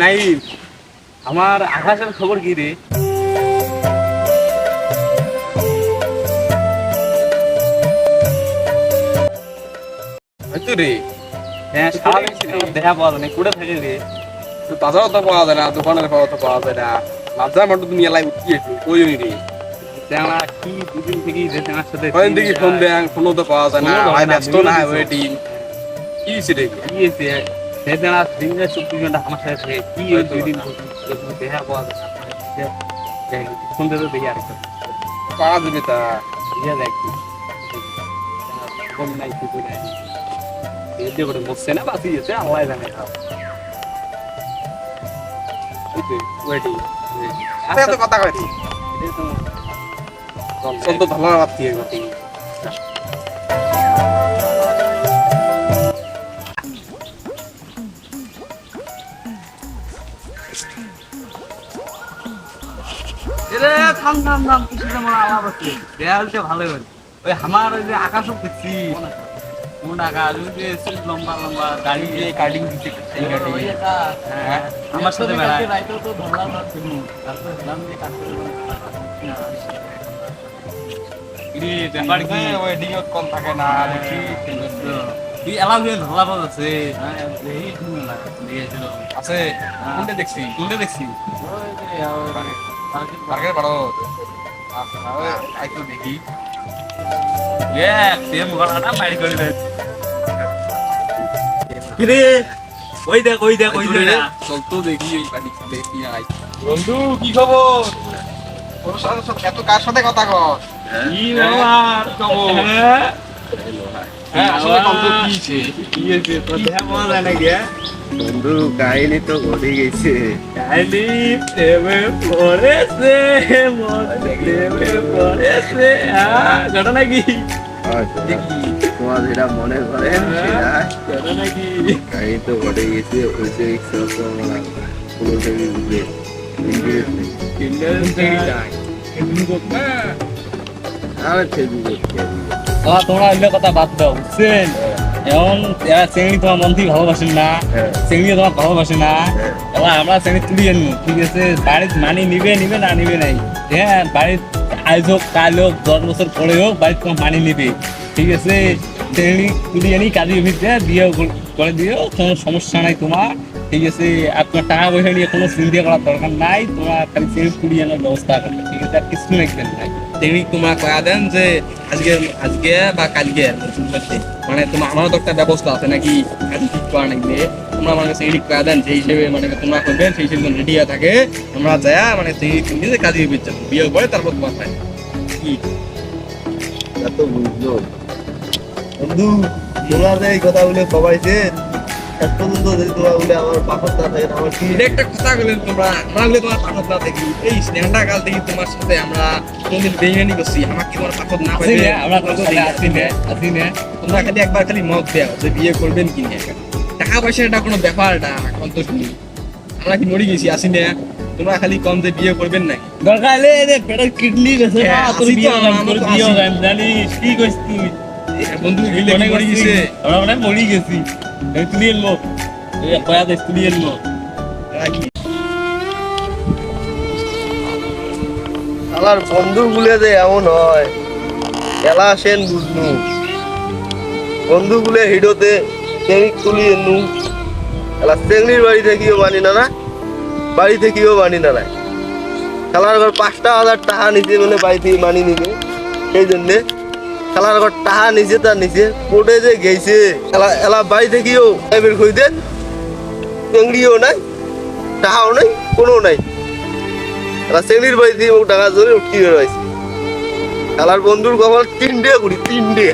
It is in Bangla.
নাই আমার আকাশের খবর কি রে? হয়তো রে। হ্যাঁ সারাদিন দেখা পাওয়া যায় না, কোথায় থাকে রে? বাজারও তো পাওয়া যায় না, দোকানের পাওয়া তো পাওয়া যায় না। লজ্জা মাত্র তুমি এলাই উঠি একটু ওই জন্যই রে। তেনা কি দুদিন থেকে যে তেনার সাথে কয়েন দেখি ফোন দেন, ফোনও তো পাওয়া যায় না, ভাই ব্যস্ত না ওয়েটিং কি হয়েছে রে? কি হয়েছে সে তেনা দিনে 24 ঘন্টা আমার সাথে থাকে, কি ওই দুই দিন দেখা পাওয়া যায় না। ফোন দিতে দেখি আরেকটা পাওয়া যাবে তা ইয়ে দেখি কম নাই কিছু নাই এই যে বড় মরছে না বাঁচি গেছে আল্লাহ জানে। ওয়েটিং এত কথা কই চল তো ভালো বাদ দিয়ে গতি এরে থাম থাম থাম কিছু যেমন আলাপ আছে দেয়ালটা ভালো হয় ওই আমার ওই যে আকাশও দেখছি কোন আকাশ ওই যে লম্বা লম্বা গাড়ি দিয়ে কাটিং দিচ্ছে সেই গাড়ি হ্যাঁ আমার সাথে বেড়ায় রাইতো তো ধরলাম না তুমি তারপর ধরলাম যে কাটতে ইরে ব্যাপার কি ওই ডিও কম থাকে না দেখি কি এলাও হয়ে ধলা পাওয়া আছে হ্যাঁ এই তুমি না দিয়েছিল আছে কোনটা দেখছি ওই যে পার্কের বড় আচ্ছা ওই আইতো দেখি সেম গলাটা মারি করে দে কিরে ওই দেখ চল তো দেখি এই পানি দেখি আই বন্ধু কি খবর ওর সাথে এত কার সাথে কথা কর কি আমার খবর হ্যাঁ আসলে বন্ধু কি হয়েছে তো দেখা পাওয়া যায় না গিয়া বন্ধু কাহিনী তো ঘটে গেছে কাহিনী প্রেমে পড়েছে ঘটনা কি তোমার যেটা মনে করেন সেটা ঘটনা কি কাহিনী তো ঘটে গেছে ওই যে পুরো থেকে ঘুরে তোমরা এগুলো কথা বাদ দাও বুঝছেন এখন এরা শ্রেণী তোমার মন থেকে ভালোবাসেন না শ্রেণী তোমার ভালোবাসে না এবার আমরা শ্রেণী তুলিয়ে নি ঠিক আছে বাড়ির মানি নিবে না নিবে নাই হ্যাঁ বাড়ির আজ হোক কাল হোক 10 বছর পরে হোক বাড়ির তোমার মানি নিবে ঠিক আছে শ্রেণী তুলিয়ে নি কাজে অভিজ্ঞতা বিয়ে করে দিও কোনো সমস্যা নাই তোমার ঠিক আছে আর তোমার টাকা পয়সা নিয়ে কোনো চিন্তা করার দরকার নাই তোমার খালি শ্রেণী তুলিয়ে আনার ব্যবস্থা করবে ঠিক আছে আর কিছু নেই তিনি তোমার কয়া দেন যে আজকে বা কালকে মানে তোমার আমারও তো একটা ব্যবস্থা আছে নাকি কাজে ঠিক করা নাকি তোমরা আমার কাছে এডিট কয়া দেন সেই হিসেবে মানে তোমরা করবেন সেই হিসেবে রেডি থাকে আমরা যায় মানে সেই নিজে কাজে বিয়ে করে তারপর তোমার হয় কি এত বুঝলো বন্ধু তোরা যে এই কথা বলে সবাইছে এক পর্যন্ত যদি তোরা বলে আমার পাপড় না থাকে আমার কি এটা একটা কথা বললেন তোমরা আমরা বলে তোমার পাপড় না দেখি এই স্নেহটা কাল দেখি তোমার সাথে আমরা কোনদিন বেইমানি করছি আমার কি তোমার পাপড় না পাইবে আমরা তো আসি না তোমরা খালি একবার খালি মত দেও যে বিয়ে করবেন কি না টাকা পয়সা এটা কোনো ব্যাপার না এখন তো শুনি আমরা কি মরে গেছি আসি না তোমরা খালি কম যে বিয়ে করবেন নাকি দরকার হলে এদের পেটের কিডনি গেছে না তোর বিয়ে হবে জানিস কি কইছিস তুই বন্ধু গিলে কি মরে গেছে আমরা মানে মরি গেছি তুই এলো এই কয়া দে তুই এলো রাখি শালার বন্ধু গুলে যে এমন হয় এলা সেন বুঝনু বন্ধু গুলে হিডোতে চেঙ্গি তুলি এনু এলা চেঙ্গির বাড়ি থেকেও মানি না বাড়ি থেকেও মানি না শালার ঘর 5,000 টাকা নিচে বলে বাড়ি থেকে মানি নিবে সেই জন্যে শালার ঘর টাকা নিচে তার নিচে কোটে যে গেছে এলা বাড়ি থেকেও বের করে দেন চেঙ্গিও নাই টাকাও নাই কোনো নাই এলা চেঙ্গির বাড়ি থেকে টাকা জোরে উঠি বেরোইছে শালার বন্ধুর কপাল 3 ডে করি 3 ডে